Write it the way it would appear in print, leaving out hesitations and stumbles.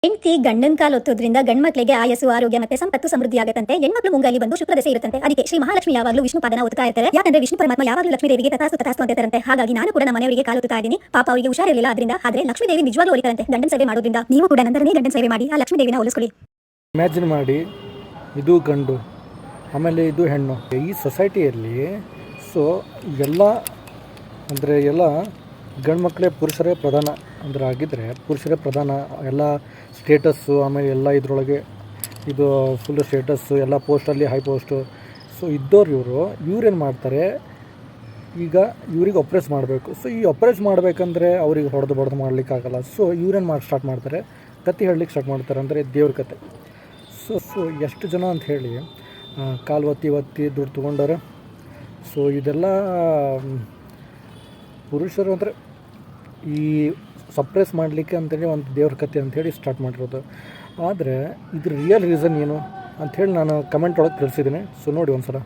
ಹೆಂಡತಿ ಗಂಡನ ಕಾಲು ಒತ್ತೋದ್ರಿಂದ ಗಂಡ್ ಮಕ್ಳಿಗೆ ಆಯಸ್ಸು ಆರೋಗ್ಯ ಮತ್ತೆ ಸಂಪತ್ತು ಸಮೃದ್ಧಿ ಆಗತ್ತಂತೆ. ಹೆಣ್ಮಕ್ಳು ಮುಂಗಾಲಿ ಬಂದು ಶುಕ್ರ ದಶೆ ಇರುತ್ತಂತೆ. ಅದಕ್ಕೆ ಶ್ರೀ ಮಹಾಲಕ್ಷ್ಮಿ ಯಾವಾಗಲೂ ವಿಷ್ಣು ಪಾದನ ಒತ್ತಾ ಇರ್ತಾರೆ. ಯಾಕಂದ್ರೆ ವಿಷ್ಣು ಪರಮಾತ್ಮ ಯಾವಾಗಲೂ ಲಕ್ಷ್ಮೀ ದೇವಿಗೆ ತಥಾಸ್ತು ತಥಾಸ್ತು ಅಂತ ಇರ್ತಾರಂತೆ. ಹಾಗಾಗಿ ನಾನು ಕೂಡ ನಮ್ಮ ಮನೆಯವರಿಗೆ ಕಾಲು ಒತ್ತಾ ಇದ್ದೀನಿ. ಪಾಪ ಅವರಿಗೆ ಹುಷಾರಿರಲಿಲ್ಲ ಅದರಿಂದ. ಆದ್ರೆ ಲಕ್ಷ್ಮೀ ದೇವಿ ನಿಜವಾಗ್ಲೂ ಒಲಿತಾರಂತೆ ಗಂಡನ ಸೇವೆ ಮಾಡೋದ್ರಿಂದ. ನೀವು ಕೂಡ ನಂತರನೇ ಗಂಡನ ಸೇವೆ ಮಾಡಿ ಆ ಲಕ್ಷ್ಮೀ ದೇವಿನ ಒಲಿಸ್ಕೊಳ್ಳಿ. ಇಮ್ಯಾಜಿನ್ ಮಾಡಿ, ಇದು ಗಂಡು ಆಮೇಲೆ ಇದು ಹೆಣ್ಣು. ಈ ಸೊಸೈಟಿಯಲ್ಲಿ ಸೊ ಎಲ್ಲ ಅಂದರೆ ಎಲ್ಲ ಗಂಡು ಮಕ್ಕಳೇ ಪುರುಷರೇ ಪ್ರಧಾನ ಅಂದರೆ ಆಗಿದ್ದರೆ ಪುರುಷರೇ ಪ್ರಧಾನ. ಎಲ್ಲ ಸ್ಟೇಟಸ್ಸು ಆಮೇಲೆ ಎಲ್ಲ ಇದರೊಳಗೆ ಇದು ಫುಲ್ಲು ಸ್ಟೇಟಸ್ಸು ಎಲ್ಲ ಪೋಸ್ಟಲ್ಲಿ ಹೈ ಪೋಸ್ಟು. ಸೊ ಇದ್ದವ್ರು ಇವ್ರೇನು ಮಾಡ್ತಾರೆ, ಈಗ ಇವ್ರಿಗೆ ಅಪ್ರೆಸ್ ಮಾಡಬೇಕು. ಸೊ ಈ ಅಪ್ರೆಸ್ ಮಾಡಬೇಕಂದ್ರೆ ಅವ್ರಿಗೆ ಹೊಡೆದು ಮಾಡಲಿಕ್ಕಾಗಲ್ಲ. ಸೊ ಇವ್ರೇನು ಸ್ಟಾರ್ಟ್ ಮಾಡ್ತಾರೆ, ಕತೆ ಹೇಳಲಿಕ್ಕೆ ಸ್ಟಾರ್ಟ್ ಮಾಡ್ತಾರೆ, ಅಂದರೆ ದೇವ್ರ ಕತೆ. ಸೊ ಎಷ್ಟು ಜನ ಅಂತ ಹೇಳಿ ಕಾಲು ಒತ್ತಿ ದುಡ್ಡು ತೊಗೊಂಡಾರೆ. ಸೊ ಇದೆಲ್ಲ ಪುರುಷರು ಅಂದರೆ ಈ ಸಪ್ರೆಸ್ ಮಾಡಲಿಕ್ಕೆ ಅಂತೇಳಿ ಒಂದು ದೇವ್ರ ಕತೆ ಅಂಥೇಳಿ ಸ್ಟಾರ್ಟ್ ಮಾಡಿರೋದು. ಆದರೆ ಇದ್ರ ರಿಯಲ್ ರೀಸನ್ ಏನು ಅಂಥೇಳಿ ನಾನು ಕಮೆಂಟ್ ಒಳಗೆ ತಿಳಿಸಿದ್ದೀನಿ. ಸೊ ನೋಡಿ ಒಂದು ಸಲ.